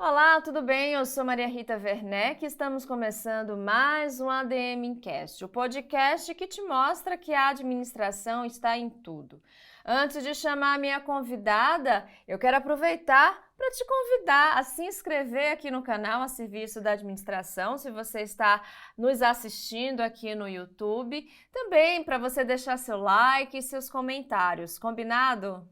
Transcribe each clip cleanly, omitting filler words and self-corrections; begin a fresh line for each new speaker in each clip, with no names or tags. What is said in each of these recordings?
Olá, tudo bem? Eu sou Maria Rita Werneck e estamos começando mais um ADM Incast, o podcast que te mostra que a administração está em tudo. Antes de chamar a minha convidada, eu quero aproveitar para te convidar a se inscrever aqui no canal a serviço da administração, se você está nos assistindo aqui no YouTube. Também para você deixar seu like e seus comentários, combinado?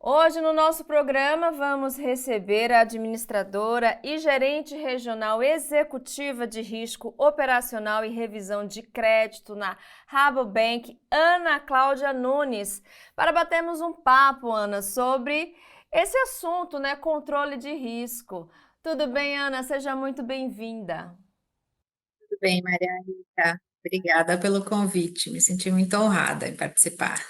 Hoje, no nosso programa, vamos receber a administradora e gerente regional executiva de risco operacional e revisão de crédito na Rabobank, Ana Cláudia Nunes, para batermos um papo, Ana, sobre esse assunto, né? Controle de risco. Tudo bem, Ana? Seja muito bem-vinda.
Tudo bem, Maria Rita. Obrigada pelo convite. Me senti muito honrada em participar.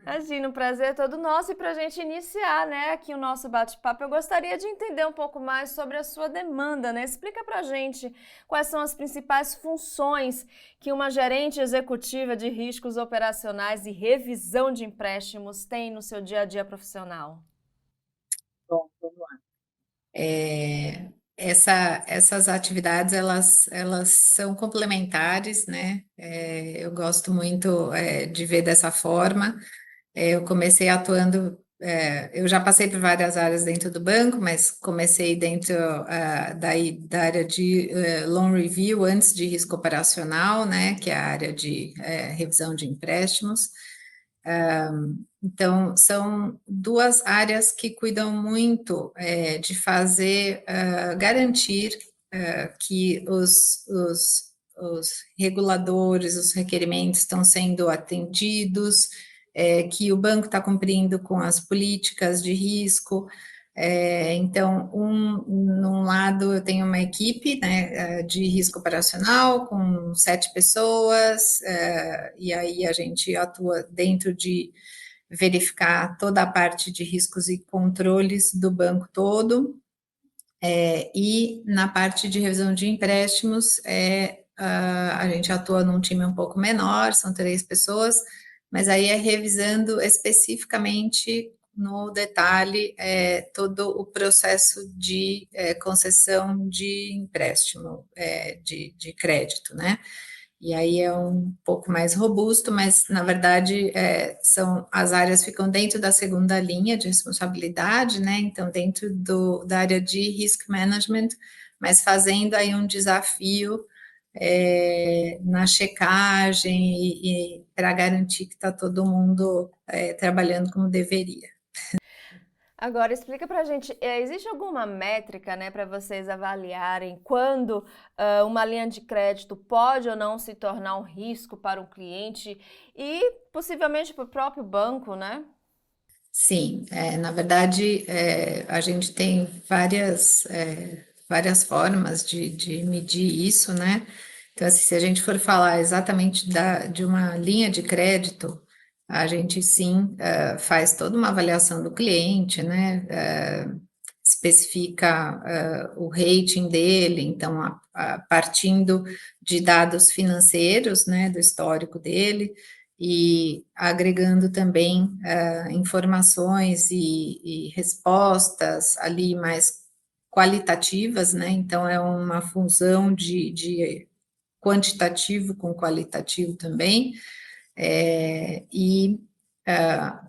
Imagina, o prazer é todo nosso e para a gente iniciar, né, aqui o nosso bate-papo, eu gostaria de entender um pouco mais sobre a sua demanda, né? Explica para a gente quais são as principais funções que uma gerente executiva de riscos operacionais e revisão de empréstimos tem no seu dia a dia profissional.
Bom, vamos lá. Essas atividades, elas são complementares, né? Eu gosto muito, de ver dessa forma. Eu comecei atuando, eu já passei por várias áreas dentro do banco, mas comecei dentro, da área de loan review, antes de risco operacional, né? Que é a área de revisão de empréstimos. Então, são duas áreas que cuidam muito de fazer, garantir que os reguladores, os requerimentos estão sendo atendidos, que o banco está cumprindo com as políticas de risco. Então, num lado, eu tenho uma equipe, né, de risco operacional com 7 pessoas, e aí a gente atua dentro de verificar toda a parte de riscos e controles do banco todo, e na parte de revisão de empréstimos, a gente atua num time um pouco menor, são 3 pessoas, mas aí é revisando especificamente no detalhe todo o processo de concessão de empréstimo, de crédito, né? E aí é um pouco mais robusto, mas na verdade as áreas ficam dentro da segunda linha de responsabilidade, né? Então, dentro da área de risk management, mas fazendo aí um desafio na checagem e para garantir que está todo mundo trabalhando como deveria.
Agora, explica pra gente, existe alguma métrica, né, para vocês avaliarem quando uma linha de crédito pode ou não se tornar um risco para um cliente e possivelmente para o próprio banco, né?
Sim, na verdade, a gente tem várias formas de medir isso, né? Então, assim, se a gente for falar exatamente de uma linha de crédito, a gente sim faz toda uma avaliação do cliente, né? Especifica o rating dele, então, partindo de dados financeiros, né, do histórico dele, e agregando também informações e respostas ali mais qualitativas, né? Então, é uma função de quantitativo com qualitativo também, e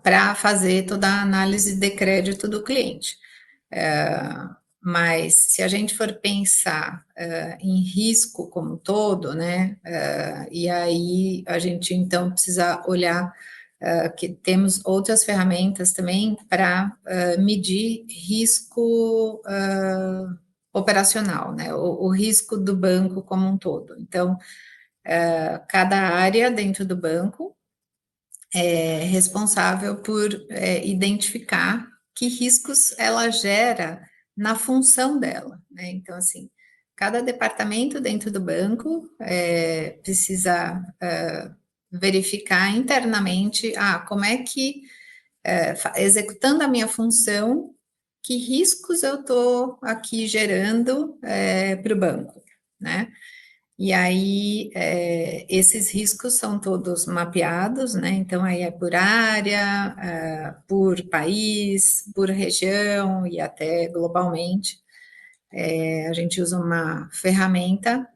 para fazer toda a análise de crédito do cliente. Mas se a gente for pensar em risco como um todo, né, e aí a gente então precisa olhar que temos outras ferramentas também para medir risco operacional, né, o risco do banco como um todo. Então, cada área dentro do banco é responsável por identificar que riscos ela gera na função dela, né? Então, assim, cada departamento dentro do banco precisa verificar internamente, como é que, executando a minha função, que riscos eu estou aqui gerando para o banco, né? E aí, esses riscos são todos mapeados, né? Então, aí é por área, por país, por região e até globalmente. A gente usa uma ferramenta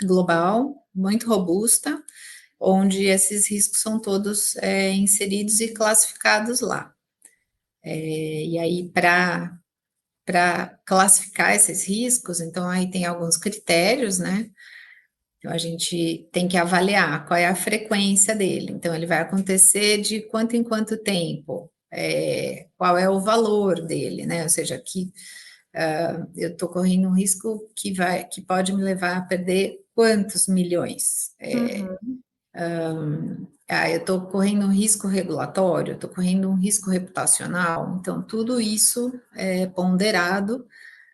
global, muito robusta, onde esses riscos são todos inseridos e classificados lá. E aí, para classificar esses riscos, então aí tem alguns critérios, né? Então, a gente tem que avaliar qual é a frequência dele. Então, ele vai acontecer de quanto em quanto tempo, qual é o valor dele, né? Ou seja, que eu estou correndo um risco que pode me levar a perder quantos milhões?
Uhum.
Eu estou correndo um risco regulatório, estou correndo um risco reputacional. Então, tudo isso é ponderado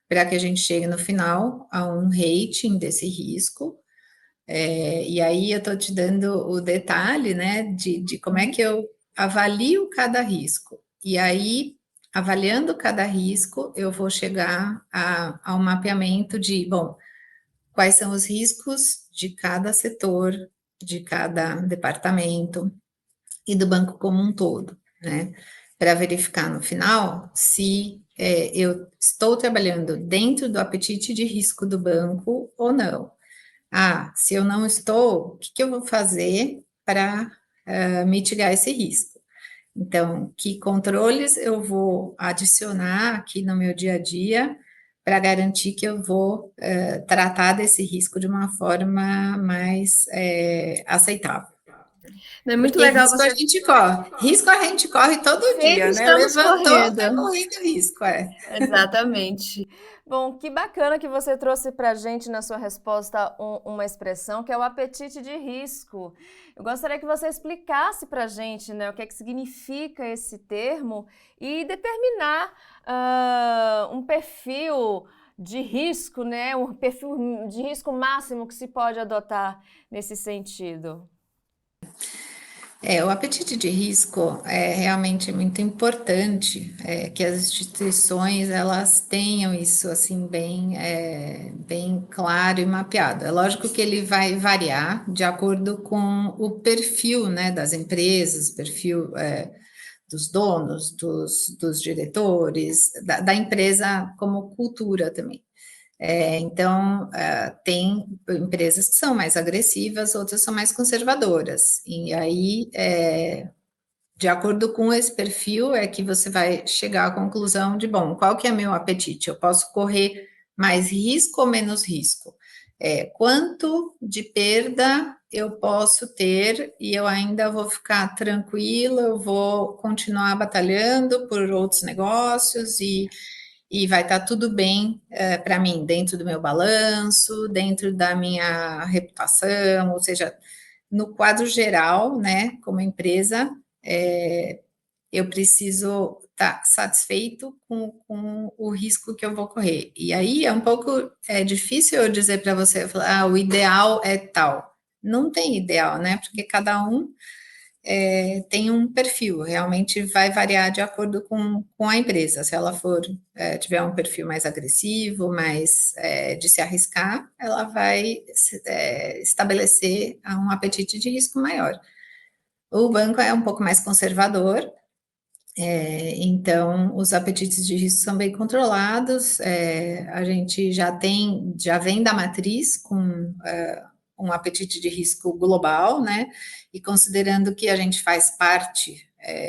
para que a gente chegue no final a um rating desse risco. E aí eu estou te dando o detalhe, né, de como é que eu avalio cada risco. E aí, avaliando cada risco, eu vou chegar ao mapeamento de, bom, quais são os riscos de cada setor, de cada departamento e do banco como um todo, né? Para verificar no final se eu estou trabalhando dentro do apetite de risco do banco ou não. Se eu não estou, o que, que eu vou fazer para mitigar esse risco? Então, que controles eu vou adicionar aqui no meu dia a dia para garantir que eu vou tratar desse risco de uma forma mais aceitável?
É muito
Porque
legal
risco a
você.
gente corre, risco a gente corre todo
Sempre
dia, né?
estamos
Levantou, tá
correndo.
correndo risco,
Exatamente. Bom, que bacana que você trouxe para a gente na sua resposta uma expressão que é o apetite de risco. Eu gostaria que você explicasse para a gente, né, o que é que significa esse termo e determinar um perfil de risco, né, um perfil de risco máximo que se pode adotar nesse sentido.
O apetite de risco é realmente muito importante, que as instituições elas tenham isso assim bem claro e mapeado. É lógico que ele vai variar de acordo com o perfil, né, das empresas, perfil dos donos, dos diretores, da empresa como cultura também. Então, tem empresas que são mais agressivas, outras são mais conservadoras. E aí, de acordo com esse perfil, é que você vai chegar à conclusão de, bom, qual que é meu apetite? Eu posso correr mais risco ou menos risco? Quanto de perda eu posso ter e eu ainda vou ficar tranquila, eu vou continuar batalhando por outros negócios e vai estar tudo bem para mim, dentro do meu balanço, dentro da minha reputação, ou seja, no quadro geral, né, como empresa, eu preciso estar satisfeito com o risco que eu vou correr. E aí é um pouco difícil eu dizer para você, falar, o ideal é tal. Não tem ideal, né? Porque cada um tem um perfil, realmente vai variar de acordo com a empresa. Se ela tiver um perfil mais agressivo, mais de se arriscar, ela vai estabelecer um apetite de risco maior. O banco é um pouco mais conservador, então os apetites de risco são bem controlados. A gente já vem da matriz com um apetite de risco global, né? E considerando que a gente faz parte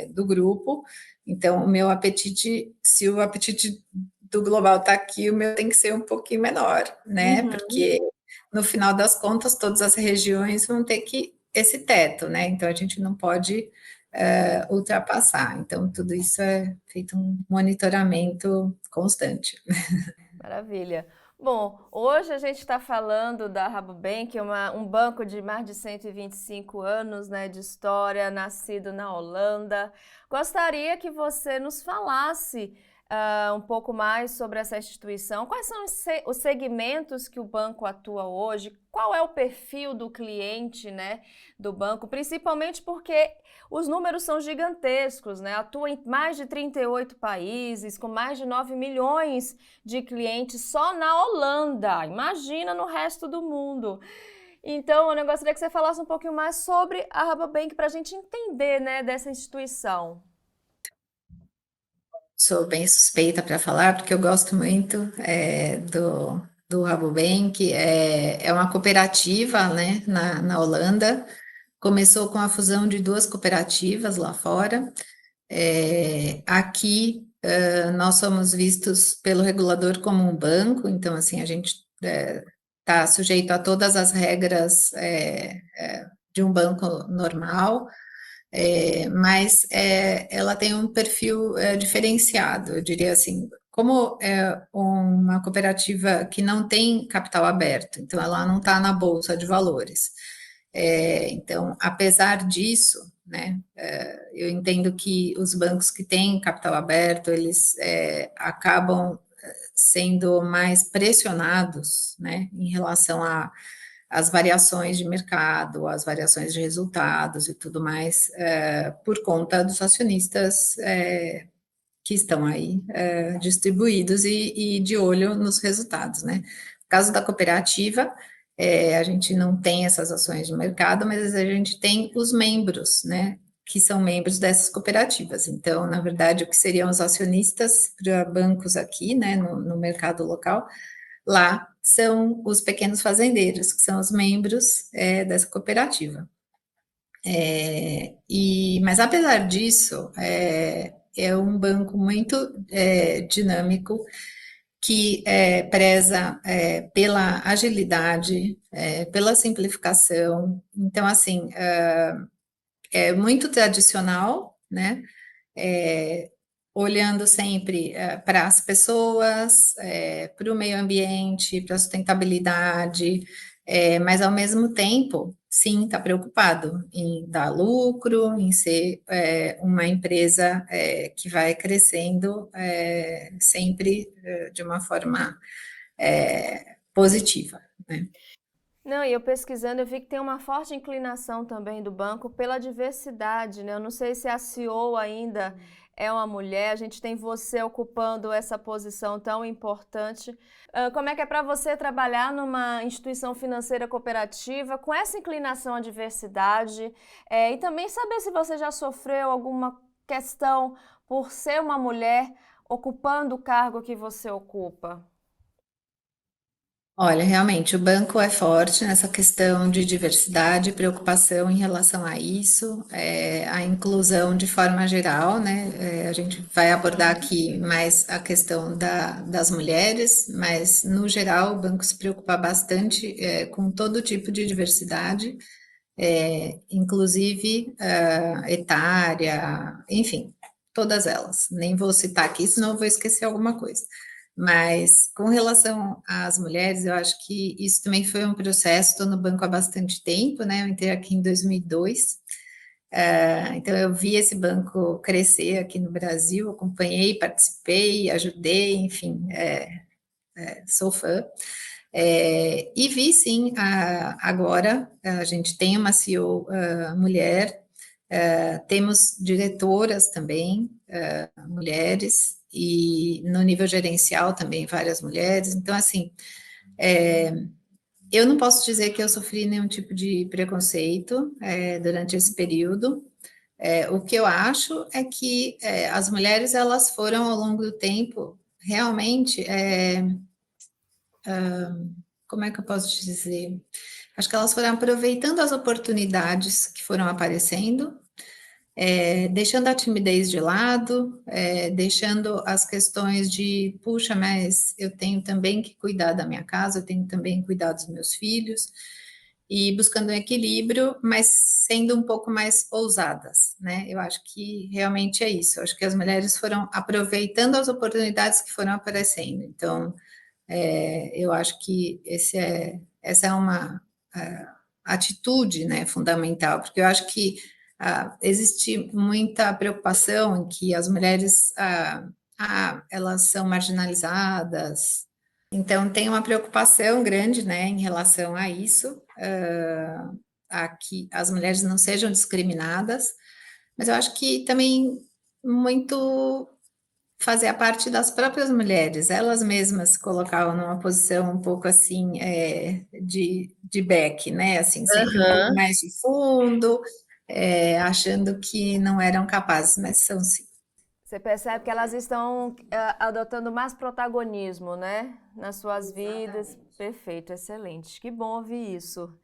do grupo, então o meu apetite, se o apetite do global está aqui, o meu tem que ser um pouquinho menor, né?
Uhum.
Porque no final das contas, todas as regiões vão ter que esse teto, né? Então a gente não pode ultrapassar. Então, tudo isso é feito um monitoramento constante.
Maravilha. Bom, hoje a gente está falando da Rabobank, um banco de mais de 125 anos, né, de história, nascido na Holanda. Gostaria que você nos falasse um pouco mais sobre essa instituição. Quais são os segmentos que o banco atua hoje? Qual é o perfil do cliente, né, do banco? Principalmente porque os números são gigantescos, né? Atua em mais de 38 países, com mais de 9 milhões de clientes só na Holanda. Imagina no resto do mundo. Então, eu gostaria que você falasse um pouquinho mais sobre a Rabobank para a gente entender, né, dessa instituição.
Sou bem suspeita para falar, porque eu gosto muito do Rabobank. É uma cooperativa, né, na Holanda. Começou com a fusão de duas cooperativas lá fora. Aqui, nós somos vistos pelo regulador como um banco, então, assim, a gente está sujeito a todas as regras de um banco normal, mas ela tem um perfil diferenciado, eu diria assim, como é uma cooperativa que não tem capital aberto, então ela não está na bolsa de valores. Então, apesar disso, né, eu entendo que os bancos que têm capital aberto, eles acabam sendo mais pressionados, né, em relação às variações de mercado, às variações de resultados e tudo mais, por conta dos acionistas que estão aí distribuídos e de olho nos resultados, né. No caso da cooperativa, a gente não tem essas ações de mercado, mas a gente tem os membros, né, que são membros dessas cooperativas. Então, na verdade, o que seriam os acionistas para bancos aqui, né, no mercado local, lá são os pequenos fazendeiros, que são os membros dessa cooperativa. Mas apesar disso, é um banco muito dinâmico, que preza pela agilidade, pela simplificação. Então, assim, é muito tradicional, né? É, olhando sempre para as pessoas, para o meio ambiente, para a sustentabilidade, mas ao mesmo tempo, sim, está preocupado em dar lucro, em ser uma empresa que vai crescendo sempre de uma forma positiva, né?
Não, e eu pesquisando, eu vi que tem uma forte inclinação também do banco pela diversidade, né? Eu não sei se a CEO ainda é uma mulher, a gente tem você ocupando essa posição tão importante. Como é que é para você trabalhar numa instituição financeira cooperativa com essa inclinação à diversidade? E também saber se você já sofreu alguma questão por ser uma mulher ocupando o cargo que você ocupa.
Olha, realmente, o banco é forte nessa questão de diversidade, preocupação em relação a isso, a inclusão de forma geral, né? A gente vai abordar aqui mais a questão das mulheres, mas no geral o banco se preocupa bastante com todo tipo de diversidade, inclusive etária, enfim, todas elas. Nem vou citar aqui, senão eu vou esquecer alguma coisa. Mas com relação às mulheres, eu acho que isso também foi um processo. Estou no banco há bastante tempo, né? Eu entrei aqui em 2002, então eu vi esse banco crescer aqui no Brasil, acompanhei, participei, ajudei, enfim, sou fã. E vi sim, agora a gente tem uma CEO mulher, temos diretoras também, mulheres, e no nível gerencial também várias mulheres. Então, assim, eu não posso dizer que eu sofri nenhum tipo de preconceito durante esse período. O que eu acho é que as mulheres, elas foram ao longo do tempo realmente como é que eu posso te dizer? Acho que elas foram aproveitando as oportunidades que foram aparecendo, deixando a timidez de lado, deixando as questões de, puxa, mas eu tenho também que cuidar da minha casa, eu tenho também que cuidar dos meus filhos, e buscando um equilíbrio, mas sendo um pouco mais ousadas, né? Eu acho que realmente é isso. Eu acho que as mulheres foram aproveitando as oportunidades que foram aparecendo. Então, eu acho que essa é uma atitude, né, fundamental, porque eu acho que existe muita preocupação em que as mulheres elas são marginalizadas. Então, tem uma preocupação grande, né, em relação a isso, a que as mulheres não sejam discriminadas, mas eu acho que também muito fazer a parte das próprias mulheres, elas mesmas se colocavam numa posição um pouco assim, de back, né, assim, sempre um pouco
Aham.
mais de fundo, achando que não eram capazes, mas são sim.
Você percebe que elas estão adotando mais protagonismo, né? Nas suas vidas. Perfeito, excelente. Que bom ouvir isso.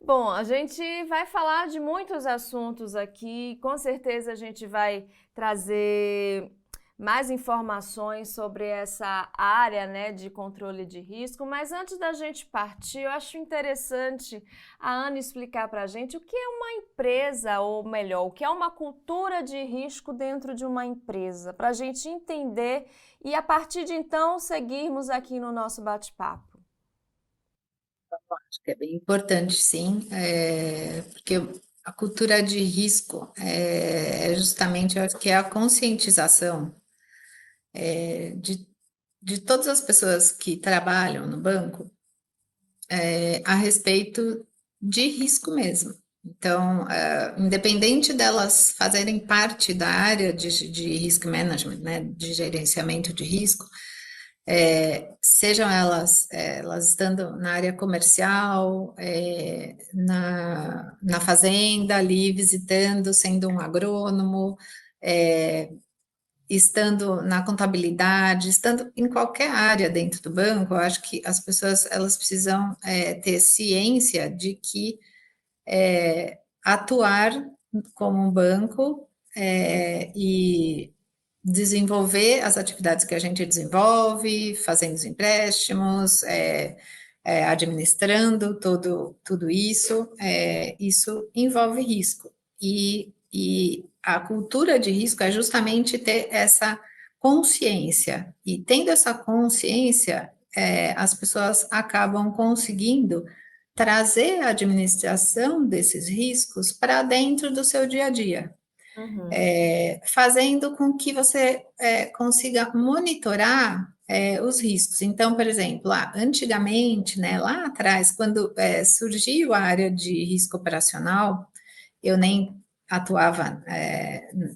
Bom, a gente vai falar de muitos assuntos aqui. Com certeza a gente vai trazer mais informações sobre essa área, né, de controle de risco. Mas antes da gente partir, eu acho interessante a Ana explicar para a gente o que é uma empresa, ou melhor, o que é uma cultura de risco dentro de uma empresa, para a gente entender e a partir de então seguirmos aqui no nosso bate-papo.
Acho que é bem importante, sim, porque a cultura de risco é justamente, eu acho que é a conscientização de todas as pessoas que trabalham no banco a respeito de risco mesmo. Então, independente delas fazerem parte da área de risk management, né, de gerenciamento de risco, sejam elas estando na área comercial, na fazenda, ali visitando, sendo um agrônomo, estando na contabilidade, estando em qualquer área dentro do banco, eu acho que as pessoas elas precisam ter ciência de que atuar como um banco e desenvolver as atividades que a gente desenvolve, fazendo os empréstimos, administrando tudo isso, isso envolve risco. E a cultura de risco é justamente ter essa consciência. E tendo essa consciência, as pessoas acabam conseguindo trazer a administração desses riscos para dentro do seu dia a dia,
Uhum.
fazendo com que você consiga monitorar os riscos. Então, por exemplo, antigamente, né, lá atrás, quando surgiu a área de risco operacional, eu nem atuava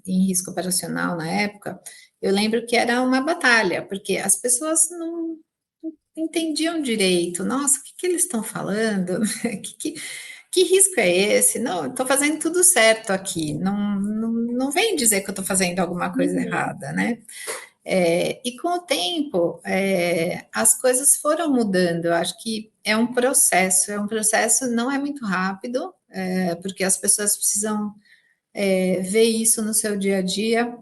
em risco operacional na época, eu lembro que era uma batalha, porque as pessoas não entendiam direito. Nossa, o que, que eles estão falando? Que risco é esse? Não, estou fazendo tudo certo aqui. Não vem dizer que eu estou fazendo alguma coisa
Uhum.
errada, né? E com o tempo, as coisas foram mudando. Eu acho que é um processo não é muito rápido, porque as pessoas precisam ver isso no seu dia a dia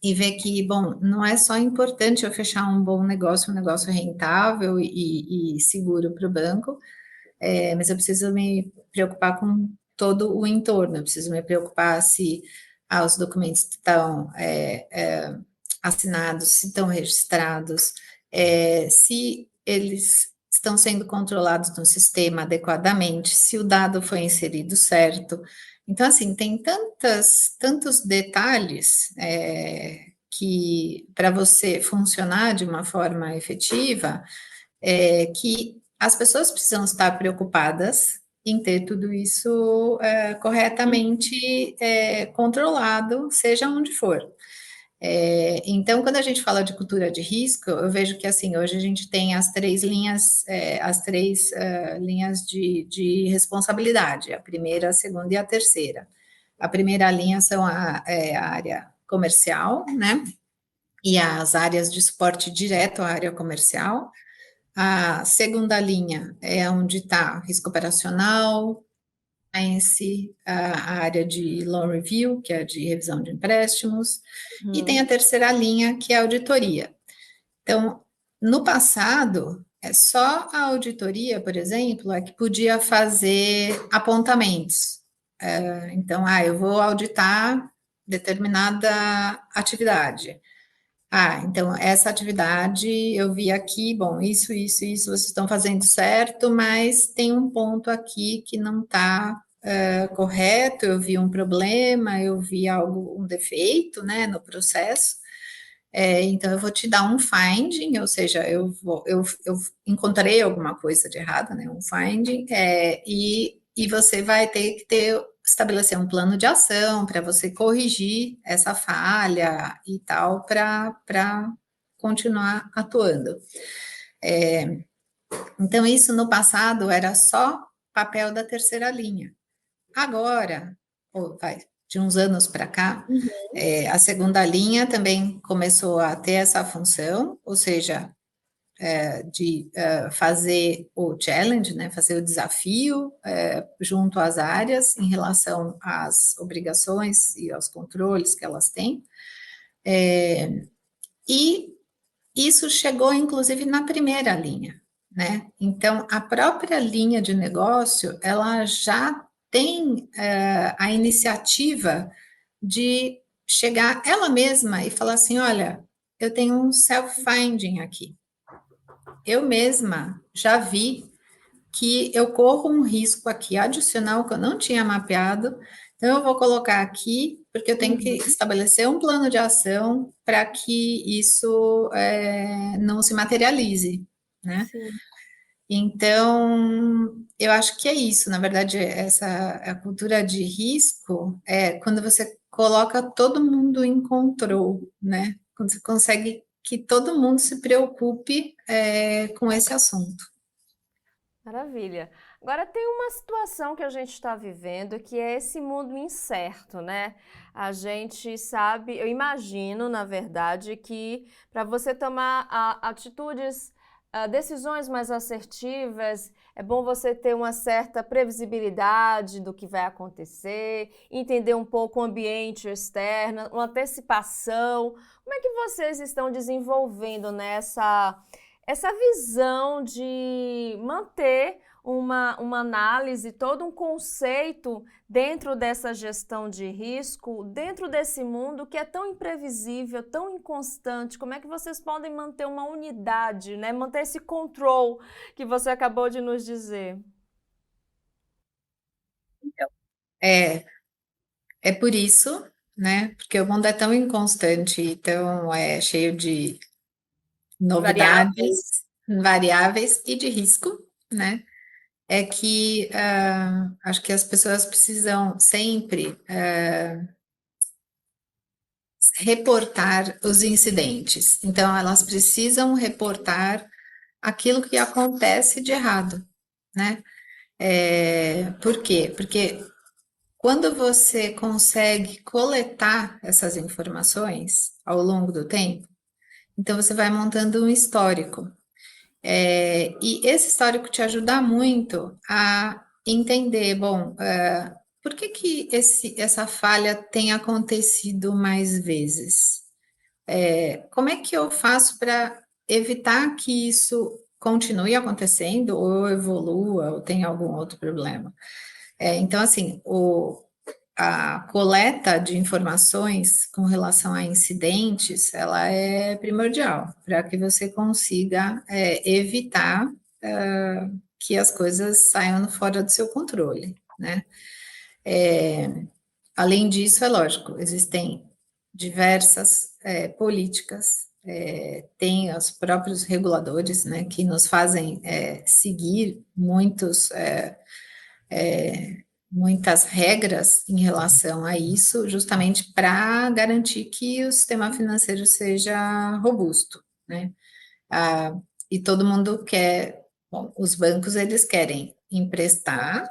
e ver que, bom, não é só importante eu fechar um bom negócio, um negócio rentável e seguro para o banco, mas eu preciso me preocupar com todo o entorno, eu preciso me preocupar se os documentos estão assinados, se estão registrados, se eles estão sendo controlados no sistema adequadamente, se o dado foi inserido certo. Então, assim, tem tantos detalhes que para você funcionar de uma forma efetiva, que as pessoas precisam estar preocupadas em ter tudo isso corretamente controlado, seja onde for. Então, quando a gente fala de cultura de risco, eu vejo que assim hoje a gente tem as três linhas de responsabilidade, a primeira, a segunda e a terceira. A primeira linha são a área comercial, né? E as áreas de suporte direto à área comercial. A segunda linha é onde está risco operacional, a área de loan review, que é de revisão de empréstimos, e tem a
Uhum.
terceira linha, que é a auditoria. Então, no passado, só a auditoria, por exemplo, é que podia fazer apontamentos. Então, eu vou auditar determinada atividade. Então, essa atividade eu vi aqui, bom, isso, vocês estão fazendo certo, mas tem um ponto aqui que não está correto, eu vi um problema, eu vi algo, um defeito, né, no processo, Então eu vou te dar um finding, ou seja, eu encontrei alguma coisa de errado, né? Um finding, e você vai ter que estabelecer um plano de ação para você corrigir essa falha e tal, para continuar atuando. Então, isso no passado era só papel da terceira linha. Agora, de uns anos para cá, a segunda linha também começou a ter essa função, ou seja, de fazer o challenge, né, fazer o desafio junto às áreas em relação às obrigações e aos controles que elas têm. E isso chegou, inclusive, na primeira linha, né? Então, a própria linha de negócio, ela já tem a iniciativa de chegar ela mesma e falar assim, olha, eu tenho um self-finding aqui. Eu mesma já vi que eu corro um risco aqui adicional que eu não tinha mapeado, então eu vou colocar aqui, porque eu tenho que estabelecer um plano de ação para que isso não se materialize, né?
Sim.
Então, eu acho que é isso, na verdade, a cultura de risco é quando você coloca todo mundo em controle, né? Quando você consegue que todo mundo se preocupe com esse assunto.
Maravilha. Agora tem uma situação que a gente está vivendo que é esse mundo incerto, né? A gente sabe, eu imagino, na verdade, que para você tomar atitudes, decisões mais assertivas, é bom você ter uma certa previsibilidade do que vai acontecer, entender um pouco o ambiente externo, uma antecipação. Como é que vocês estão desenvolvendo essa visão de manter uma análise, todo um conceito dentro dessa gestão de risco, dentro desse mundo que é tão imprevisível, tão inconstante? Como é que vocês podem manter uma unidade, né? Manter esse control que você acabou de nos dizer?
É, é por isso, né? Porque o mundo é tão inconstante, tão cheio de
Variáveis.
novidades, variáveis e de risco, né? É que acho que as pessoas precisam sempre reportar os incidentes. Então, elas precisam reportar aquilo que acontece de errado, né? Por quê? Porque quando você consegue coletar essas informações ao longo do tempo, então você vai montando um histórico. E esse histórico te ajuda muito a entender, bom, por que que essa falha tem acontecido mais vezes? Como é que eu faço para evitar que isso continue acontecendo, ou evolua, ou tenha algum outro problema? Então, assim, a coleta de informações com relação a incidentes, ela é primordial para que você consiga evitar que as coisas saiam fora do seu controle, né? Além disso, é lógico, existem diversas políticas, tem os próprios reguladores, né, que nos fazem seguir muitas regras em relação a isso, justamente para garantir que o sistema financeiro seja robusto, né? Ah, e todo mundo quer, bom, os bancos eles querem emprestar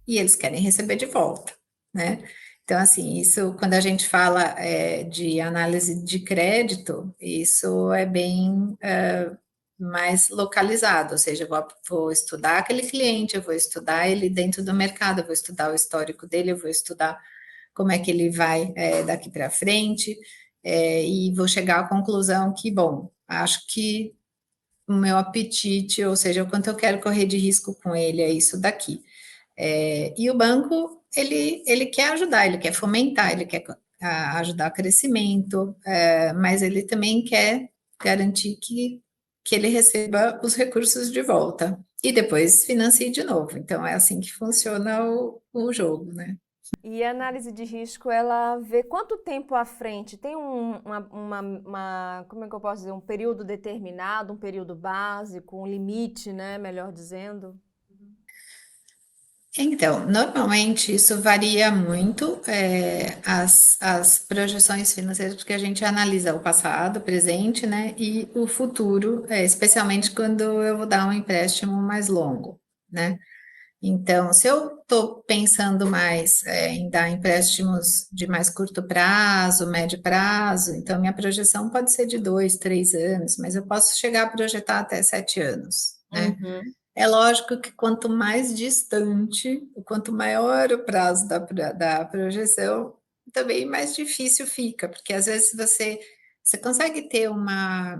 e eles querem receber de volta, né? Então, assim, isso, quando a gente fala de análise de crédito, isso é bem mais localizado, ou seja, vou estudar aquele cliente, eu vou estudar ele dentro do mercado, eu vou estudar o histórico dele, eu vou estudar como é que ele vai daqui para frente, e vou chegar à conclusão que, bom, acho que o meu apetite, ou seja, o quanto eu quero correr de risco com ele, é isso daqui. E o banco, ele quer ajudar, ele quer fomentar, ele quer ajudar o crescimento, mas ele também quer garantir que ele receba os recursos de volta e depois financie de novo. Então, é assim que funciona o jogo, né?
E a análise de risco, ela vê quanto tempo à frente? Tem como é que eu posso dizer, um período determinado, um período básico, um limite, né, melhor dizendo?
Então, normalmente isso varia muito, as projeções financeiras, porque a gente analisa o passado, o presente, né, e o futuro, especialmente quando eu vou dar um empréstimo mais longo, né? Então, se eu estou pensando mais, em dar empréstimos de mais curto prazo, médio prazo, então minha projeção pode ser de 2, 3 anos, mas eu posso chegar a projetar até 7 anos, né?
Uhum.
É lógico que quanto mais distante, quanto maior o prazo da projeção, também mais difícil fica, porque às vezes você consegue ter uma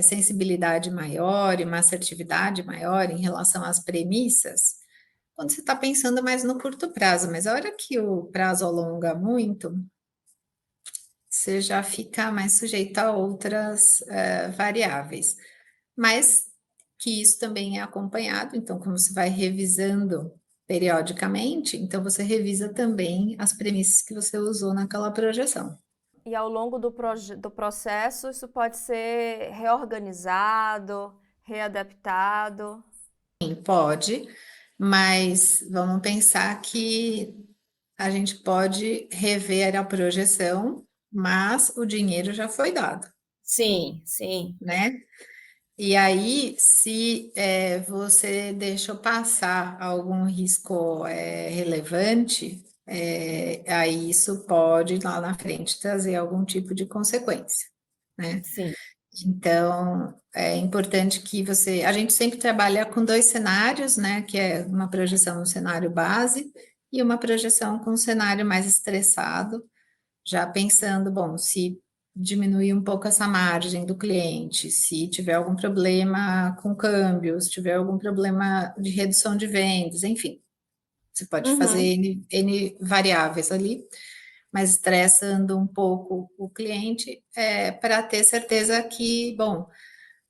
sensibilidade maior e uma assertividade maior em relação às premissas, quando você está pensando mais no curto prazo, mas a hora que o prazo alonga muito, você já fica mais sujeito a outras variáveis. Mas que isso também é acompanhado, então, como você vai revisando periodicamente, então você revisa também as premissas que você usou naquela projeção.
E ao longo do processo, isso pode ser reorganizado, readaptado.
Sim, pode, mas vamos pensar que a gente pode rever a projeção, mas o dinheiro já foi dado,
Sim, sim.
né? E aí, se você deixou passar algum risco relevante, aí isso pode lá na frente trazer algum tipo de consequência, né?
Sim.
Então, é importante que você. A gente sempre trabalha com dois cenários, né? Que é uma projeção no cenário base e uma projeção com um cenário mais estressado, já pensando, bom, se diminuir um pouco essa margem do cliente, se tiver algum problema com câmbio, se tiver algum problema de redução de vendas, enfim, você pode fazer
Uhum.
N variáveis ali, mas estressando um pouco o cliente para ter certeza que, bom,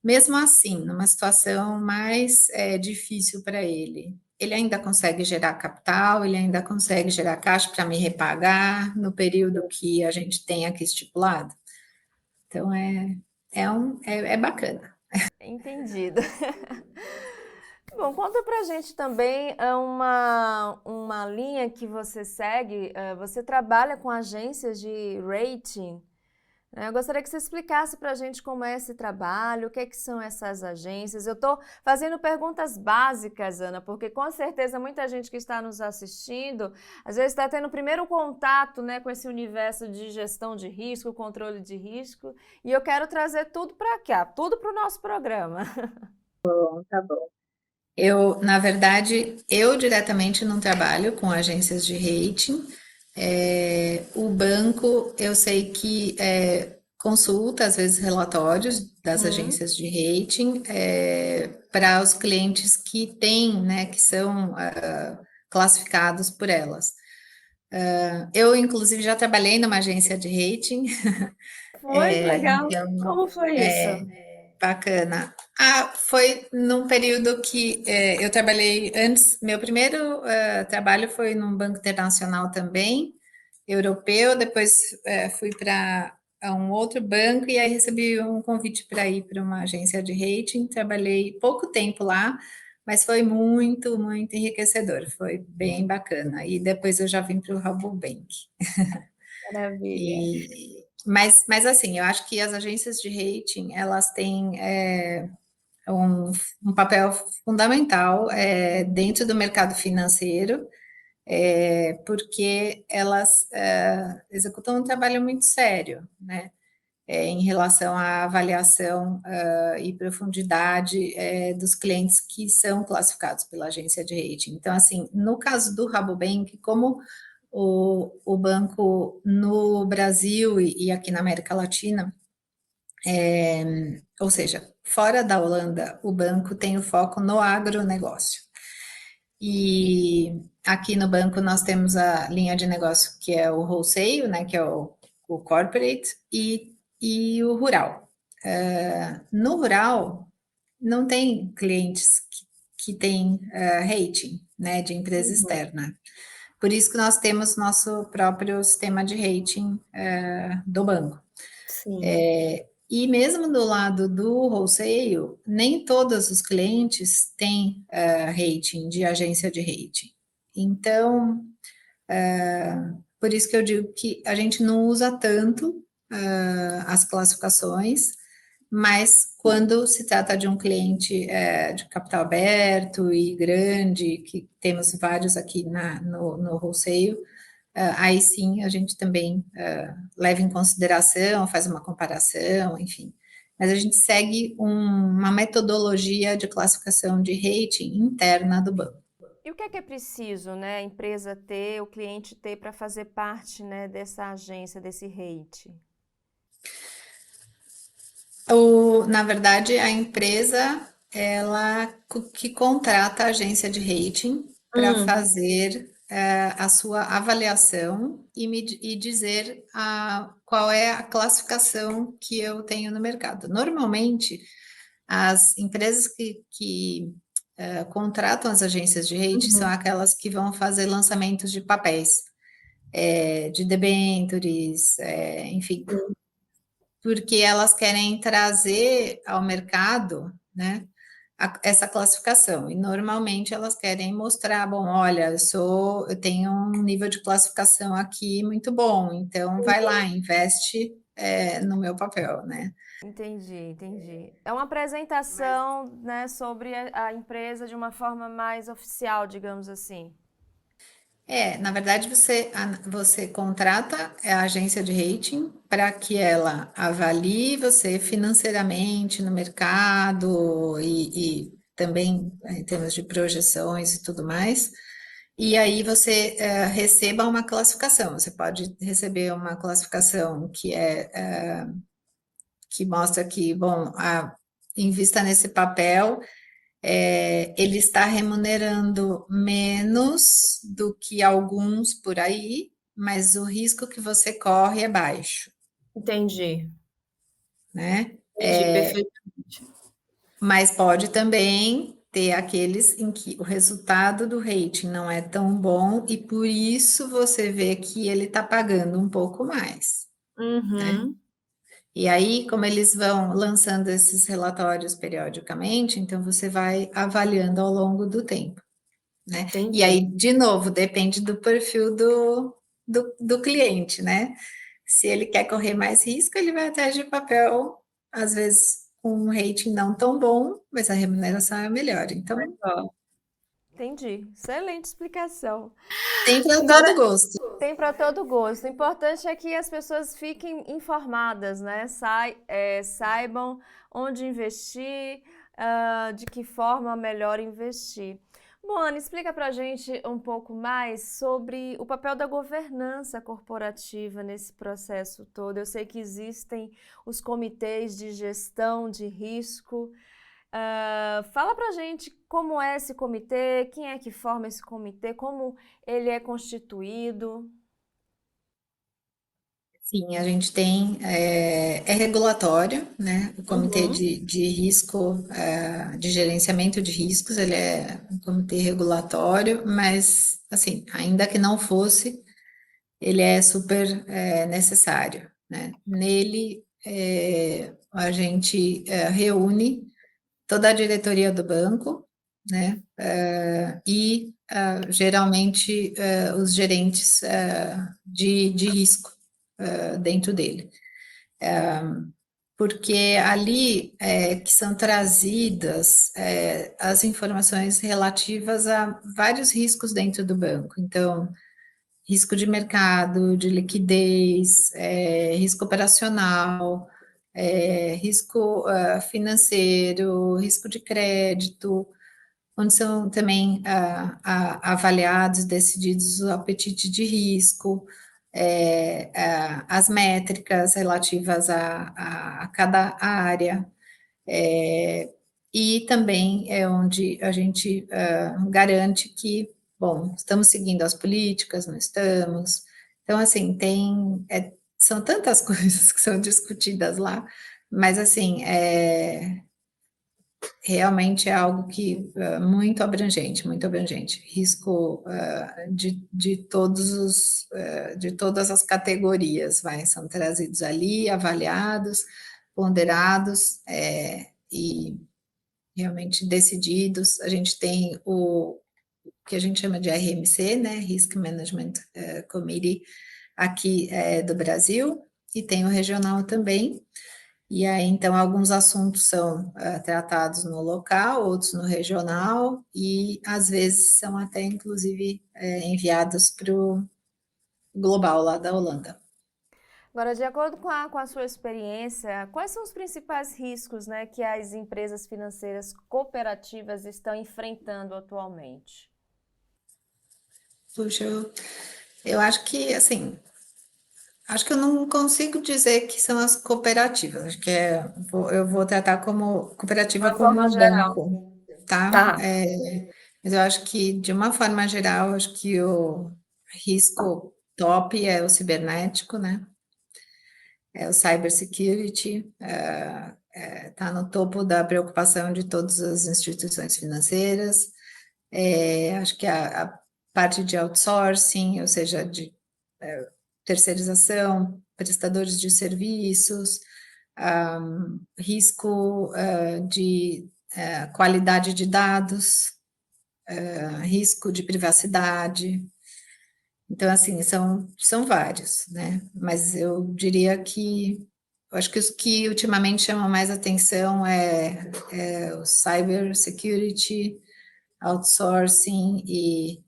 mesmo assim, numa situação mais difícil para ele, ele ainda consegue gerar capital, ele ainda consegue gerar caixa para me repagar no período que a gente tem aqui estipulado. Então é bacana.
Entendido. Bom, conta pra gente também uma linha que você segue. Você trabalha com agências de rating, né? Eu gostaria que você explicasse pra gente como é esse trabalho, o que é que são essas agências. Eu estou fazendo perguntas básicas, Ana, porque com certeza muita gente que está nos assistindo, às vezes está tendo o primeiro contato, né, com esse universo de gestão de risco, controle de risco, e eu quero trazer tudo para cá, tudo para o nosso programa.
Tá bom. Na verdade, eu diretamente não trabalho com agências de rating. O banco, eu sei que consulta, às vezes, relatórios das
Uhum.
agências de rating para os clientes que têm, né, que são classificados por elas. Eu, inclusive, já trabalhei numa agência de rating,
Foi, que legal.
então
Como foi isso?
bacana. Foi num período que eu trabalhei antes. Meu primeiro trabalho foi num banco internacional também, europeu. Depois fui para um outro banco e aí recebi um convite para ir para uma agência de rating. Trabalhei pouco tempo lá, mas foi muito, muito enriquecedor. Foi bem bacana. E depois eu já vim para o Rabobank.
Maravilha.
Mas assim, eu acho que as agências de rating, elas têm um, um papel fundamental dentro do mercado financeiro, porque elas executam um trabalho muito sério, né? Em relação à avaliação e profundidade dos clientes que são classificados pela agência de rating. Então, assim, no caso do Rabobank, como o banco no Brasil e aqui na América Latina, ou seja, fora da Holanda, o banco tem o foco no agronegócio. E aqui no banco nós temos a linha de negócio que é o wholesale, né, que é o corporate, e o rural. No rural, não tem clientes que têm rating, né, de empresa
Uhum.
externa. Por isso que nós temos nosso próprio sistema de rating do banco.
Sim.
E mesmo do lado do wholesale, nem todos os clientes têm rating, de agência de rating. Então, por isso que eu digo que a gente não usa tanto as classificações, mas quando se trata de um cliente de capital aberto e grande, que temos vários aqui no wholesale, aí sim a gente também leva em consideração, faz uma comparação, enfim. Mas a gente segue uma metodologia de classificação de rating interna do banco.
E o que é preciso, né, a empresa ter, o cliente ter para fazer parte, né, dessa agência, desse rate?
Na verdade, a empresa, ela que contrata a agência de rating para fazer a sua avaliação e dizer qual é a classificação que eu tenho no mercado. Normalmente, as empresas que contratam as agências de rating são aquelas que vão fazer lançamentos de papéis, de debentures, enfim, porque elas querem trazer ao mercado, né, essa classificação. E normalmente elas querem mostrar, bom, olha, eu tenho um nível de classificação aqui muito bom, então vai lá, investe no meu papel, né?
Entendi. É uma apresentação, né, sobre a empresa de uma forma mais oficial, digamos assim.
Na verdade, você contrata a agência de rating para que ela avalie você financeiramente no mercado e também em termos de projeções e tudo mais. E aí você receba uma classificação. Você pode receber uma classificação que mostra que, bom, invista nesse papel, ele está remunerando menos do que alguns por aí, mas o risco que você corre é baixo,
Entendi.
né?
Entendi perfeitamente.
Mas pode também ter aqueles em que o resultado do rating não é tão bom e por isso você vê que ele está pagando um pouco mais, né?
Uhum.
E aí, como eles vão lançando esses relatórios periodicamente, então você vai avaliando ao longo do tempo, né? E aí,
Entendi.
de novo, depende do perfil do cliente, né? Se ele quer correr mais risco, ele vai atrás de papel, às vezes com um rating não tão bom, mas a remuneração é melhor. Então,
Ó, entendi. Excelente explicação.
tem para todo
Agora,
gosto.
tem para todo gosto. O importante é que as pessoas fiquem informadas, né? Saibam onde investir, de que forma melhor investir. Bom, Ana, explica para a gente um pouco mais sobre o papel da governança corporativa nesse processo todo. Eu sei que existem os comitês de gestão de risco. Fala pra gente como é esse comitê, quem é que forma esse comitê, como ele é constituído.
Sim, a gente tem, regulatório, né? O Comitê
Uhum.
de Risco, de Gerenciamento de Riscos, ele é um comitê regulatório, mas, assim, ainda que não fosse, ele é super, necessário, né? Nele, a gente, reúne toda a diretoria do banco, né? E, geralmente, os gerentes, de risco, dentro dele, porque ali que são trazidas as informações relativas a vários riscos dentro do banco. Então, risco de mercado, de liquidez, risco operacional, risco financeiro, risco de crédito, onde são também avaliados, decididos o apetite de risco, as métricas relativas a cada área, e também é onde a gente garante que, bom, estamos seguindo as políticas, não estamos. Então, assim, são tantas coisas que são discutidas lá, mas assim, realmente é algo que muito abrangente, risco de todos de todas as categorias, são trazidos ali, avaliados, ponderados e realmente decididos. A gente tem o que a gente chama de RMC, né, Risk Management Committee, aqui do Brasil, e tem o regional também. E aí, então, alguns assuntos são tratados no local, outros no regional, e às vezes são até, inclusive, enviados para o global lá da Holanda.
Agora, de acordo com a sua experiência, quais são os principais riscos, né, que as empresas financeiras cooperativas estão enfrentando atualmente?
Puxa, eu acho que, assim, acho que eu não consigo dizer que são as cooperativas, acho que eu vou tratar como cooperativa
De
como
forma
um
geral.
banco, tá?
Tá.
Mas eu acho que, de uma forma geral, acho que o risco top é o cibernético, né? É o cybersecurity, está no topo da preocupação de todas as instituições financeiras. Acho que a parte de outsourcing, ou seja, de terceirização, prestadores de serviços, risco de qualidade de dados, risco de privacidade. Então, assim, são vários, né? Mas eu diria que eu acho que os que ultimamente chamam mais atenção é o cyber security, outsourcing e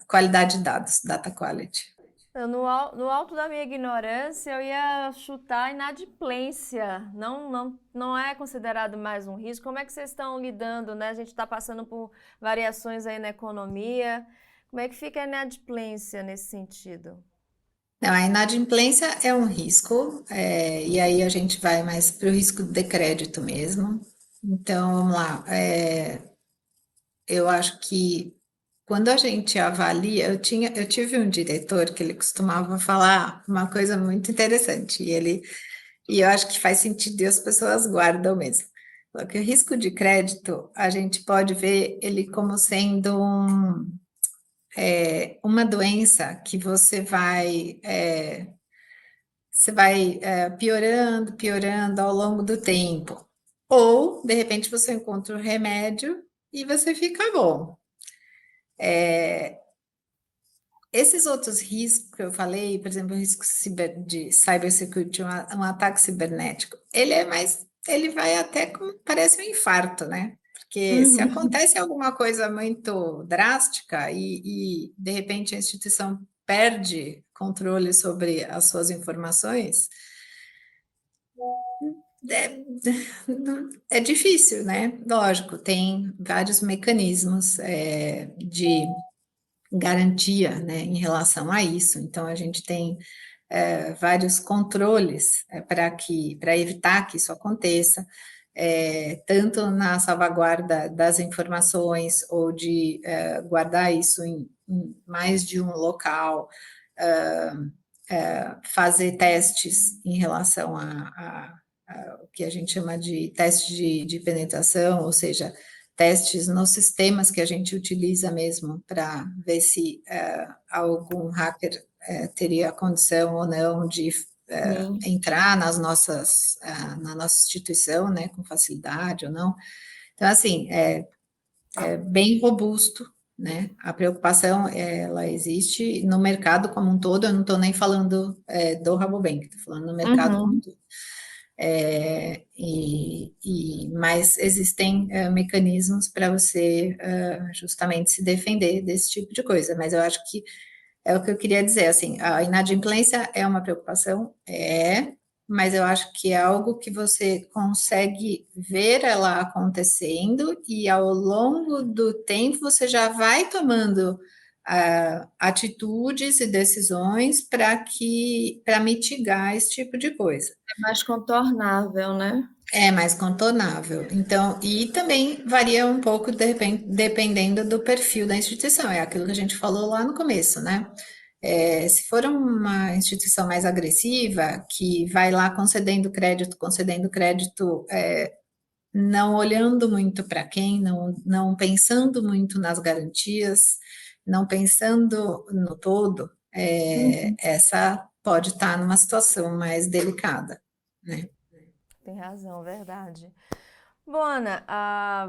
qualidade de dados, data quality.
No alto da minha ignorância, eu ia chutar inadimplência. Não é considerado mais um risco. Como é que vocês estão lidando, né? A gente está passando por variações aí na economia. Como é que fica a inadimplência nesse sentido?
Não, a inadimplência é um risco, e aí a gente vai mais para o risco de crédito mesmo. Então, vamos lá. Eu acho que quando a gente avalia, eu tive um diretor que ele costumava falar uma coisa muito interessante, e eu acho que faz sentido e as pessoas guardam mesmo. Falou que o risco de crédito, a gente pode ver ele como sendo uma doença que você vai piorando, piorando ao longo do tempo. Ou, de repente, você encontra o remédio e você fica bom. Esses outros riscos que eu falei, por exemplo, o risco de cybersecurity, um ataque cibernético, ele vai até como parece um infarto, né? Porque se
Uhum.
acontece alguma coisa muito drástica de repente a instituição perde controle sobre as suas informações, é, é difícil, né? Lógico, tem vários mecanismos de garantia, né, em relação a isso. Então, a gente tem vários controles para evitar que isso aconteça, tanto na salvaguarda das informações ou de guardar isso em mais de um local, fazer testes em relação o que a gente chama de teste de penetração, ou seja, testes nos sistemas que a gente utiliza mesmo para ver se algum hacker teria a condição ou não de
Sim.
entrar na nossa instituição, né, com facilidade ou não. Então, assim, é bem robusto, né? A preocupação, ela existe no mercado como um todo, eu não estou nem falando do Rabobank, estou falando no mercado como um
Uhum.
todo. Mas existem mecanismos para você justamente se defender desse tipo de coisa. Mas eu acho que é o que eu queria dizer, assim, a inadimplência é uma preocupação, mas eu acho que é algo que você consegue ver ela acontecendo e ao longo do tempo você já vai tomando atitudes e decisões para mitigar esse tipo de coisa.
É mais contornável, né?
É mais contornável. Então, e também varia um pouco, de repente, dependendo do perfil da instituição. É aquilo que a gente falou lá no começo, né? Se for uma instituição mais agressiva, que vai lá concedendo crédito não olhando muito para quem, não pensando muito nas garantias, não pensando no todo, essa pode estar numa situação mais delicada, né?
Tem razão, verdade. Bom, Ana,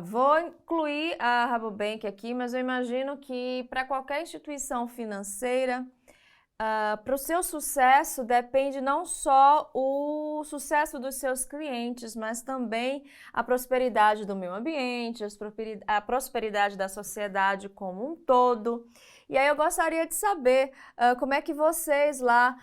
vou incluir a Rabobank aqui, mas eu imagino que para qualquer instituição financeira, para o seu sucesso depende não só o sucesso dos seus clientes, mas também a prosperidade do meio ambiente, a prosperidade da sociedade como um todo. E aí eu gostaria de saber como é que vocês lá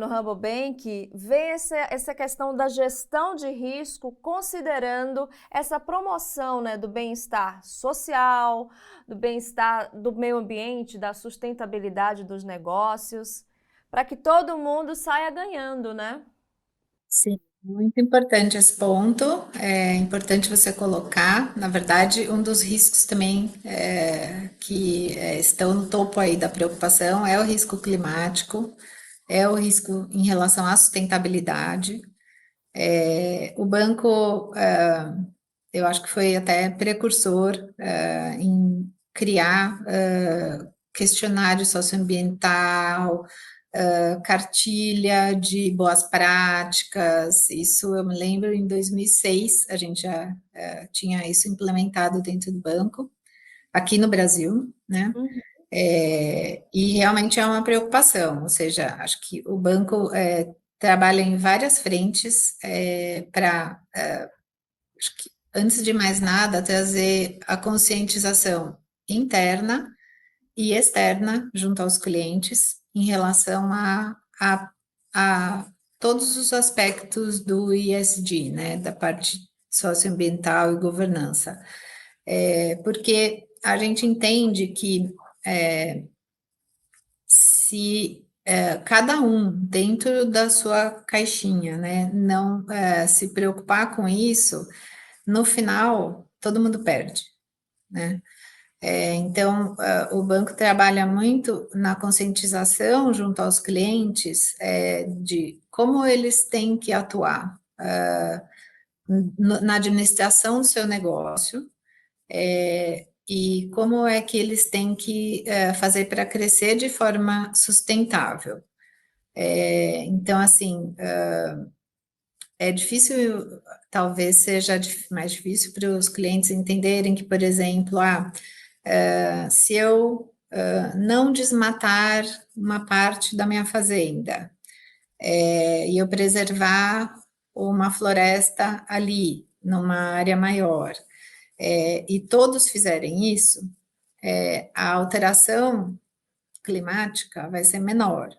no Rabobank veem essa questão da gestão de risco, considerando essa promoção, né, do bem-estar social, do bem-estar do meio ambiente, da sustentabilidade dos negócios, para que todo mundo saia ganhando, né?
Sim, muito importante esse ponto. É importante você colocar, na verdade, um dos riscos também que estão no topo aí da preocupação é o risco climático, é o risco em relação à sustentabilidade. O banco, eu acho que foi até precursor em criar questionário socioambiental, cartilha de boas práticas. Isso eu me lembro em 2006, a gente já tinha isso implementado dentro do banco, aqui no Brasil, né?
Uhum.
E realmente é uma preocupação, ou seja, acho que o banco trabalha em várias frentes para, acho que, antes de mais nada, trazer a conscientização interna e externa junto aos clientes em relação a todos os aspectos do ESG, né, da parte socioambiental e governança. Porque a gente entende que se cada um dentro da sua caixinha, né, não se preocupar com isso, no final todo mundo perde, né? Então, o banco trabalha muito na conscientização junto aos clientes de como eles têm que atuar na administração do seu negócio, e como é que eles têm que fazer para crescer de forma sustentável. Então, assim, é difícil, talvez seja mais difícil para os clientes entenderem que, por exemplo, se eu não desmatar uma parte da minha fazenda e eu preservar uma floresta ali, numa área maior, e todos fizerem isso, a alteração climática vai ser menor.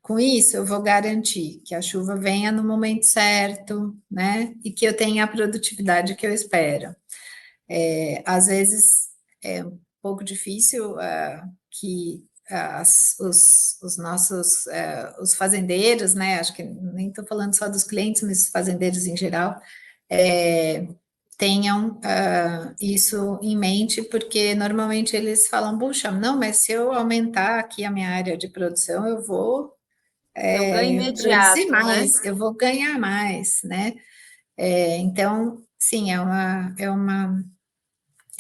Com isso, eu vou garantir que a chuva venha no momento certo, né? E que eu tenha a produtividade que eu espero. Às vezes é um pouco difícil que os nossos os fazendeiros, né? Acho que nem estou falando só dos clientes, mas os fazendeiros em geral, tenham isso em mente, porque normalmente eles falam, puxa, não, mas se eu aumentar aqui a minha área de produção, eu vou
É o ganho
produzir
imediato, né?
mais, eu vou ganhar mais, né? Então, sim,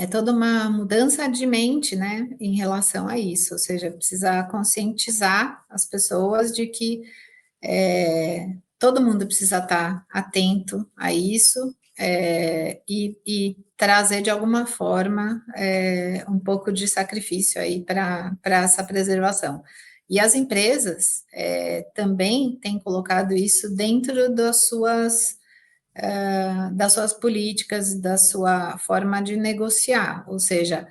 é toda uma mudança de mente, né, em relação a isso, ou seja, precisa conscientizar as pessoas de que todo mundo precisa estar atento a isso e trazer de alguma forma um pouco de sacrifício aí para essa preservação. E as empresas também têm colocado isso dentro das suas políticas, da sua forma de negociar, ou seja,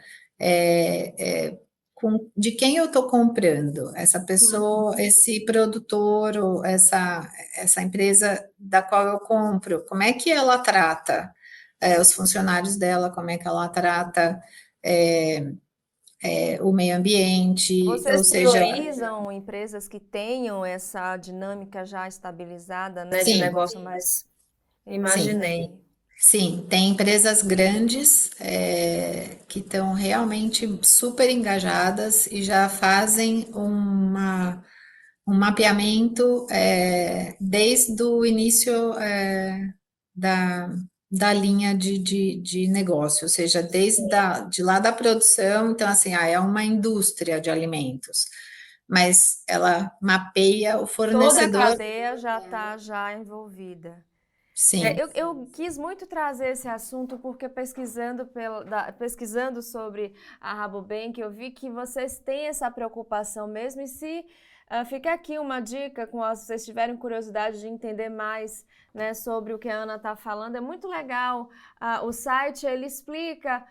de quem eu estou comprando, essa pessoa, esse produtor ou essa empresa da qual eu compro, como é que ela trata os funcionários dela, como é que ela trata o meio ambiente, ou
Vocês
seja,
priorizam empresas que tenham essa dinâmica já estabilizada, né, de
sim,
negócio mais.
sim.
Imaginei.
Sim, tem empresas grandes que estão realmente super engajadas e já fazem um mapeamento desde o início da, da linha de negócio, ou seja, de lá da produção, então assim, é uma indústria de alimentos, mas ela mapeia o
Toda a
fornecedor,
cadeia já está já envolvida.
sim.
Eu quis muito trazer esse assunto porque pesquisando sobre a Rabobank, eu vi que vocês têm essa preocupação mesmo. E se fica aqui uma dica, se vocês tiverem curiosidade de entender mais, né, sobre o que a Ana está falando, é muito legal. O site ele explica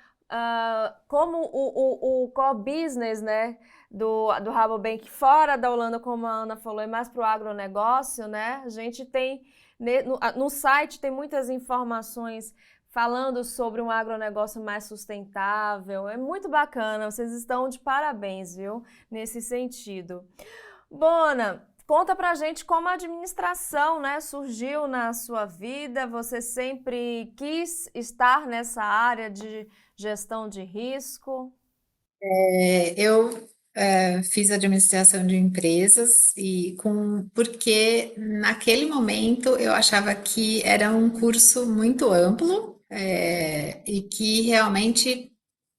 como o core business, né, do Rabobank fora da Holanda, como a Ana falou, é mais para o agronegócio, né? A gente tem no site tem muitas informações falando sobre um agronegócio mais sustentável. É muito bacana, vocês estão de parabéns, viu? Nesse sentido. Bona, conta pra gente como a administração, né, surgiu na sua vida. Você sempre quis estar nessa área de gestão de risco?
Eu fiz administração de empresas porque naquele momento eu achava que era um curso muito amplo, e que realmente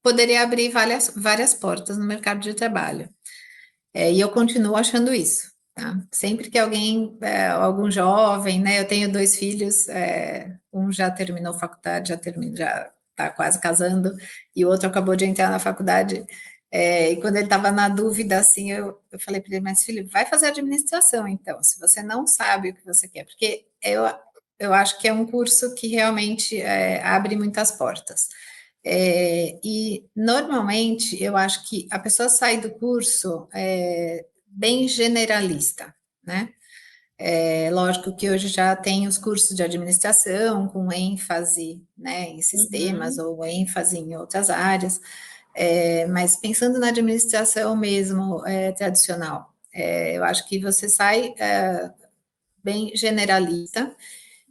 poderia abrir várias portas no mercado de trabalho. E eu continuo achando isso, tá? Sempre que algum jovem, né? Eu tenho dois filhos, um já terminou faculdade, já está quase casando, e o outro acabou de entrar na faculdade. E quando ele estava na dúvida, assim, eu falei para ele, mas filho, vai fazer administração, então, se você não sabe o que você quer, porque eu acho que é um curso que realmente abre muitas portas. E normalmente eu acho que a pessoa sai do curso bem generalista, né? Lógico que hoje já tem os cursos de administração com ênfase, né, em sistemas
Uhum.
ou ênfase em outras áreas, mas pensando na administração mesmo tradicional, eu acho que você sai bem generalista.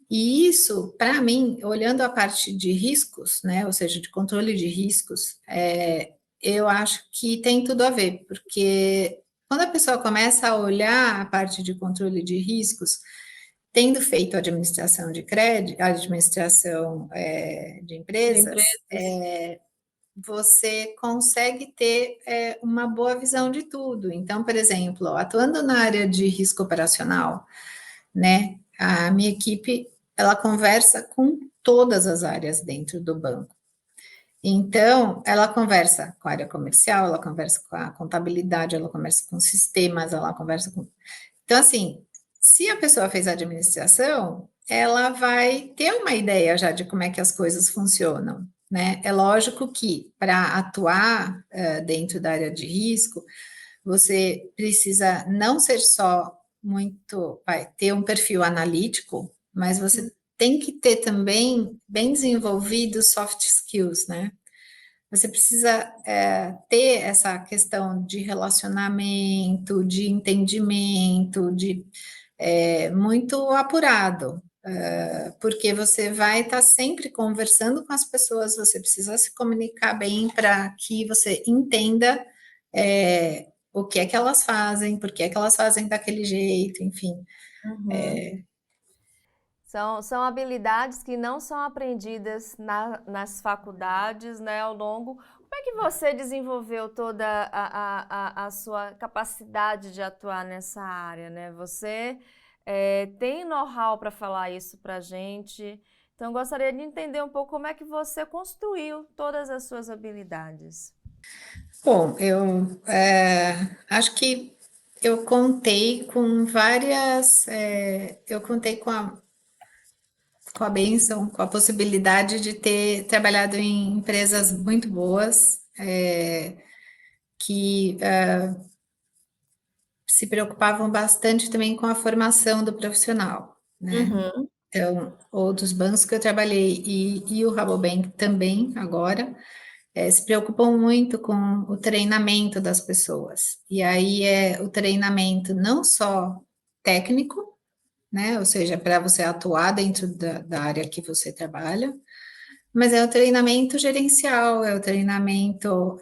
E isso, para mim, olhando a parte de riscos, né, ou seja, de controle de riscos, eu acho que tem tudo a ver, porque quando a pessoa começa a olhar a parte de controle de riscos, tendo feito administração de crédito, administração de
De
empresas,
empresas.
você consegue ter uma boa visão de tudo. Então, por exemplo, atuando na área de risco operacional, né? A minha equipe, ela conversa com todas as áreas dentro do banco. Então, ela conversa com a área comercial, ela conversa com a contabilidade, ela conversa com sistemas, ela conversa com. Então, assim, se a pessoa fez administração, ela vai ter uma ideia já de como é que as coisas funcionam, né? É lógico que para atuar dentro da área de risco, você precisa não ser só vai ter um perfil analítico, mas você tem que ter também bem desenvolvido soft skills, né? Você precisa ter essa questão de relacionamento, de entendimento, muito apurado, porque você vai estar sempre conversando com as pessoas, você precisa se comunicar bem para que você entenda o que é que elas fazem, por que é que elas fazem daquele jeito, enfim.
Uhum. São habilidades que não são aprendidas nas faculdades, né, ao longo. Como é que você desenvolveu toda a sua capacidade de atuar nessa área, né? Você tem know-how para falar isso para a gente. Então, eu gostaria de entender um pouco como é que você construiu todas as suas habilidades.
Bom, eu acho que eu contei com eu contei com a bênção, com a possibilidade de ter trabalhado em empresas muito boas, que se preocupavam bastante também com a formação do profissional, né?
Uhum.
Então, outros bancos que eu trabalhei e o Rabobank também agora se preocupam muito com o treinamento das pessoas. E aí é o treinamento não só técnico, né? Ou seja, para você atuar dentro da área que você trabalha, mas é o treinamento gerencial, é o treinamento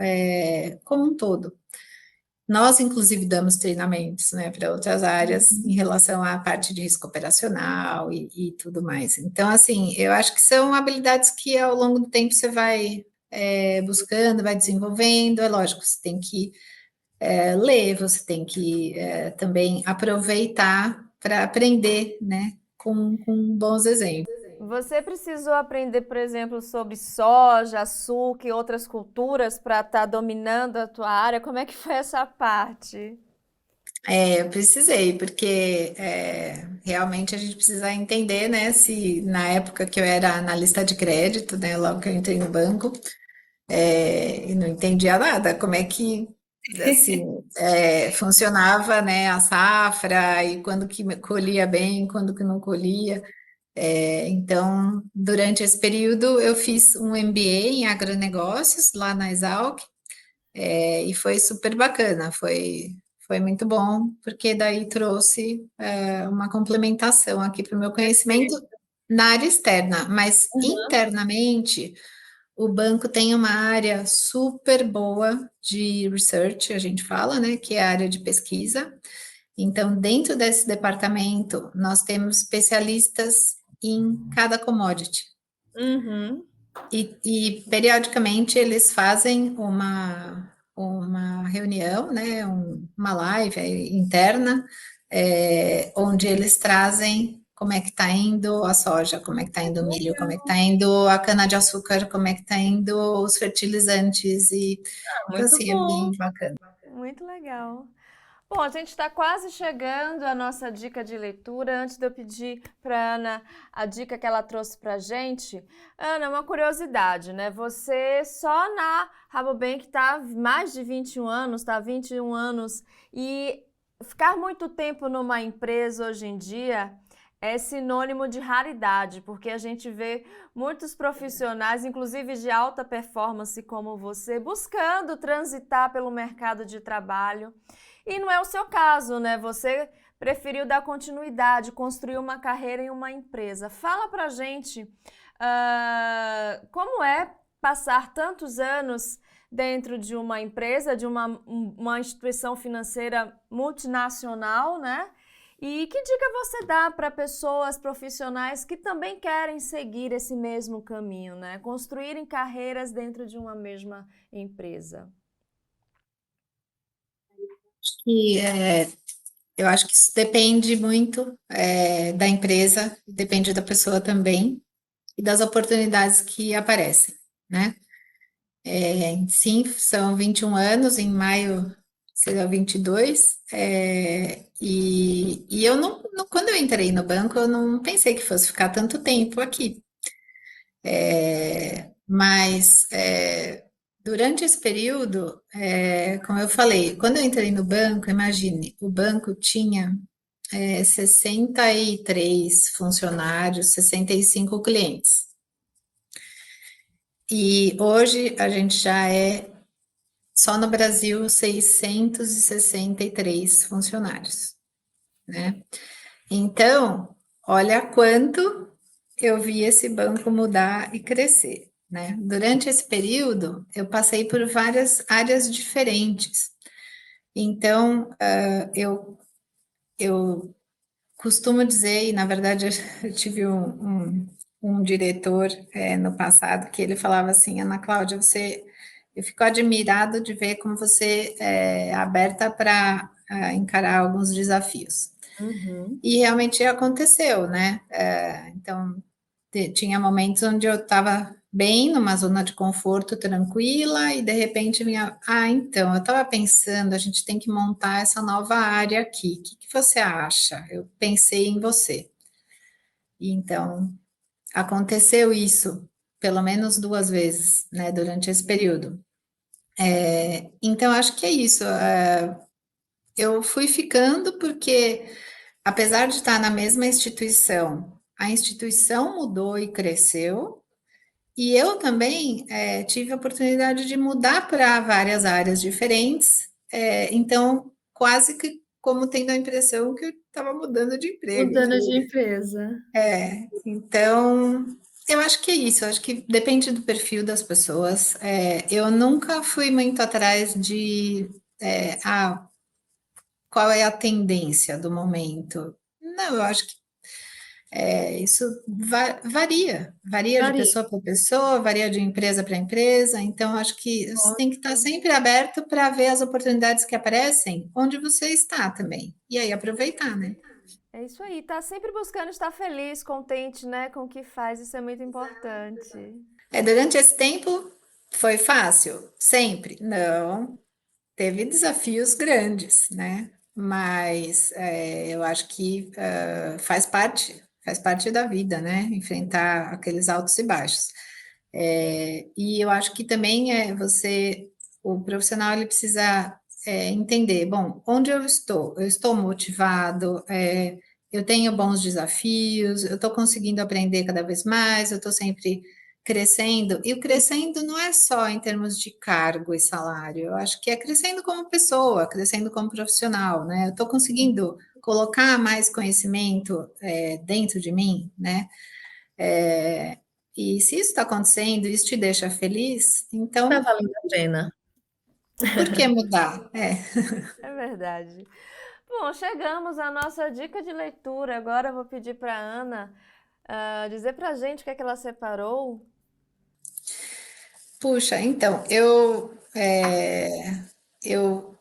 como um todo. Nós, inclusive, damos treinamentos, né, para outras áreas em relação à parte de risco operacional e tudo mais. Então, assim, eu acho que são habilidades que ao longo do tempo você vai buscando, vai desenvolvendo. É lógico, você tem que ler, você tem que também aproveitar para aprender, né, com bons exemplos.
Você precisou aprender, por exemplo, sobre soja, açúcar e outras culturas para estar dominando a tua área? Como é que foi essa parte?
Eu precisei, porque realmente a gente precisa entender, né, se na época que eu era analista de crédito, né, logo que eu entrei no banco, e não entendia nada, como é que, assim, funcionava, né, a safra, e quando que colhia bem, quando que não colhia. Então, durante esse período, eu fiz um MBA em agronegócios, lá na Exalc, e foi super bacana, foi muito bom, porque daí trouxe uma complementação aqui para o meu conhecimento na área externa, mas internamente o banco tem uma área super boa de research, a gente fala, né, que é a área de pesquisa. Então, dentro desse departamento, nós temos especialistas em cada commodity.
Uhum.
E periodicamente eles fazem uma reunião, né, uma live interna, onde eles trazem como é que está indo a soja, como é que está indo o milho, como é que está indo a cana-de-açúcar, como é que está indo os fertilizantes, e então
Muito
assim, é
bom,
bem bacana.
muito legal. Bom, a gente está quase chegando à nossa dica de leitura. Antes de eu pedir para Ana a dica que ela trouxe para a gente, Ana, uma curiosidade, né? Você só na Rabobank está há mais de 21 anos, está há 21 anos, e ficar muito tempo numa empresa hoje em dia é sinônimo de raridade, porque a gente vê muitos profissionais, inclusive de alta performance como você, buscando transitar pelo mercado de trabalho. E não é o seu caso, né? Você preferiu dar continuidade, construir uma carreira em uma empresa. Fala pra gente, como é passar tantos anos dentro de uma empresa, de uma instituição financeira multinacional, né? E que dica você dá para pessoas profissionais que também querem seguir esse mesmo caminho, né? Construírem carreiras dentro de uma mesma empresa.
E eu acho que isso depende muito da empresa, depende da pessoa também e das oportunidades que aparecem, né? Sim, são 21 anos, em maio será 22, e eu quando eu entrei no banco, eu não pensei que fosse ficar tanto tempo aqui. Mas durante esse período, como eu falei, quando eu entrei no banco, imagine, o banco tinha 63 funcionários, 65 clientes. E hoje a gente já só no Brasil, 663 funcionários, né? Então, olha quanto eu vi esse banco mudar e crescer, né? Durante esse período, eu passei por várias áreas diferentes. Então, eu costumo dizer, e na verdade eu tive um diretor no passado que ele falava assim, Ana Cláudia, eu fico admirado de ver como você é aberta para encarar alguns desafios.
Uhum.
E realmente aconteceu, né? Então, tinha momentos onde eu estava bem, numa zona de conforto, tranquila, e de repente vinha, então, eu estava pensando, a gente tem que montar essa nova área aqui, o que que você acha? Eu pensei em você. E então, aconteceu isso pelo menos 2 vezes, né, durante esse período. Então, acho que é isso. Eu fui ficando porque, apesar de estar na mesma instituição, a instituição mudou e cresceu, e eu também tive a oportunidade de mudar para várias áreas diferentes, então quase que como tendo a impressão que eu estava mudando de emprego.
Mudando de empresa.
Então, eu acho que é isso, eu acho que depende do perfil das pessoas. Eu nunca fui muito atrás de qual é a tendência do momento. Não, eu acho que isso varia de
Varia.
pessoa para pessoa, varia de empresa para empresa, então acho que você tem que estar
Ótimo.
sempre aberto para ver as oportunidades que aparecem onde você está também, e aí aproveitar, né?
É isso aí, tá sempre buscando estar feliz, contente, né, com o que faz, isso é muito importante.
Durante esse tempo foi fácil? Sempre? Não, teve desafios grandes, né? Mas eu acho que faz parte da vida, né? Enfrentar aqueles altos e baixos. E eu acho que também o profissional ele precisa entender, bom, onde eu estou? Eu estou motivado, eu tenho bons desafios, eu estou conseguindo aprender cada vez mais, eu estou sempre crescendo, e o crescendo não é só em termos de cargo e salário, eu acho que é crescendo como pessoa, crescendo como profissional, né? Eu estou conseguindo colocar mais conhecimento dentro de mim, né? É, e se isso está acontecendo, isso te deixa feliz,
Tá
então
valendo a pena.
por que mudar?
É verdade. Bom, chegamos à nossa dica de leitura. Agora eu vou pedir para Ana dizer para a gente o que é que ela separou.
Puxa, então, eu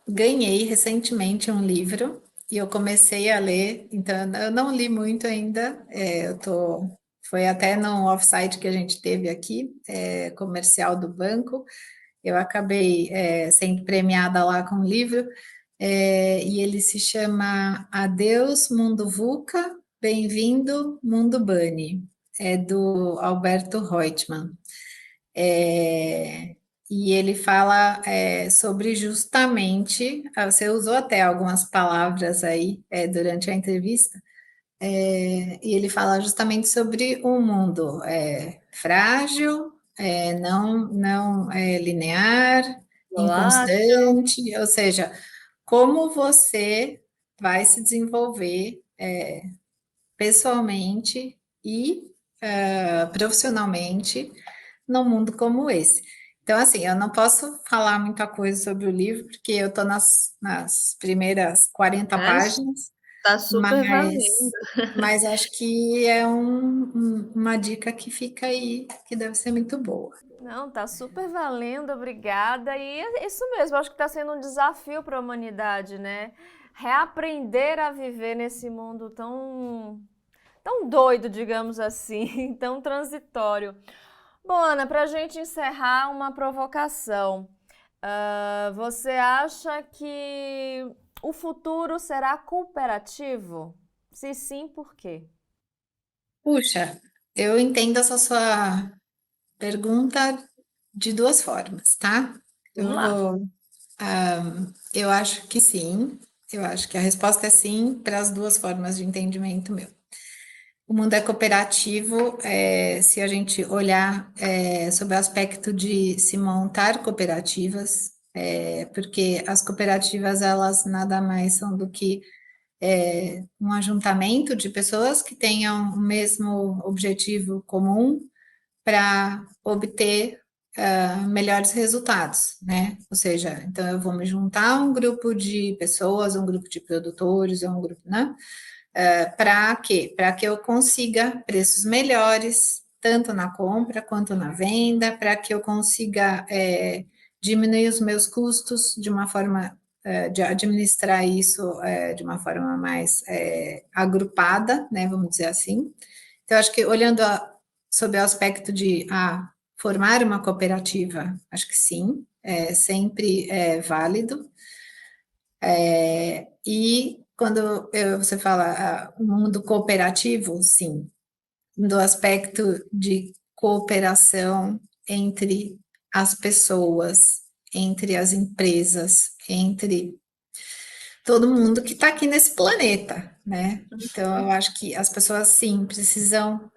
ganhei recentemente um livro e eu comecei a ler, então eu não li muito ainda, foi até no offsite que a gente teve aqui, comercial do banco, eu acabei sendo premiada lá com o livro, e ele se chama Adeus, Mundo VUCA, Bem-vindo, Mundo Bunny, é do Alberto Reutemann. É, e ele fala sobre justamente, você usou até algumas palavras aí durante a entrevista, e ele fala justamente sobre um mundo frágil, não linear,
Volátil.
inconstante, ou seja, como você vai se desenvolver pessoalmente e profissionalmente num mundo como esse. Então, assim, eu não posso falar muita coisa sobre o livro, porque eu estou nas primeiras 40
Mas
páginas,
tá super valendo.
mas acho que é uma dica que fica aí, que deve ser muito boa.
Não, tá super valendo, obrigada. E é isso mesmo, acho que está sendo um desafio para a humanidade, né? Reaprender a viver nesse mundo tão doido, digamos assim, tão transitório. Bom, Ana, para a gente encerrar, uma provocação. Você acha que o futuro será cooperativo? Se sim, por quê?
Puxa, eu entendo essa sua pergunta de duas formas, tá? Eu
Vamos lá.
vou, eu acho que sim, eu acho que a resposta é sim para as duas formas de entendimento meu. O mundo é cooperativo, se a gente olhar sobre o aspecto de se montar cooperativas, porque as cooperativas elas nada mais são do que um ajuntamento de pessoas que tenham o mesmo objetivo comum para obter melhores resultados, né? Ou seja, então eu vou me juntar a um grupo de pessoas, um grupo de produtores, um grupo, né? Para quê? Para que eu consiga preços melhores, tanto na compra quanto na venda, para que eu consiga diminuir os meus custos de uma forma, de administrar isso de uma forma mais agrupada, né, vamos dizer assim. Então, acho que olhando sob o aspecto de formar uma cooperativa, acho que sim, sempre é válido. E quando você fala o mundo cooperativo, sim, do aspecto de cooperação entre as pessoas, entre as empresas, entre todo mundo que está aqui nesse planeta, né? Então, eu acho que as pessoas, sim, precisam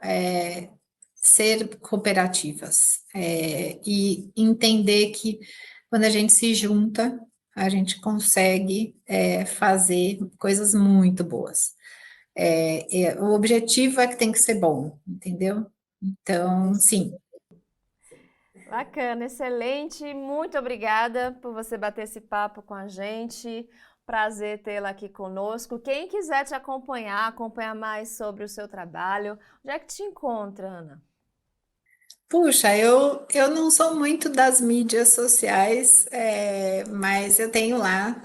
ser cooperativas e entender que quando a gente se junta, a gente consegue fazer coisas muito boas. O objetivo é que tem que ser bom, entendeu? Então, sim.
Bacana, excelente. Muito obrigada por você bater esse papo com a gente. Prazer tê-la aqui conosco. Quem quiser te acompanhar mais sobre o seu trabalho, onde é que te encontra, Ana?
Puxa, eu não sou muito das mídias sociais, mas eu tenho lá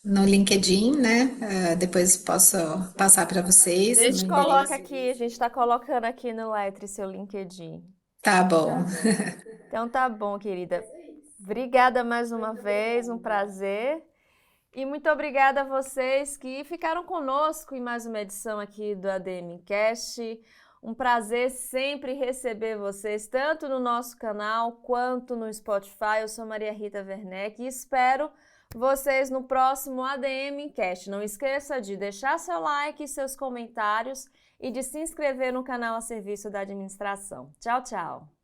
no LinkedIn, né? Depois posso passar para
A
vocês o
gente
meu
coloca
endereço.
aqui, a gente está colocando aqui no Letre seu LinkedIn.
Tá bom.
Então tá bom, querida. Obrigada mais uma vez, um prazer. E muito obrigada a vocês que ficaram conosco em mais uma edição aqui do ADM Cast. Um prazer sempre receber vocês, tanto no nosso canal quanto no Spotify. Eu sou Maria Rita Werneck e espero vocês no próximo ADM Cast. Não esqueça de deixar seu like, seus comentários e de se inscrever no canal a serviço da administração. Tchau, tchau!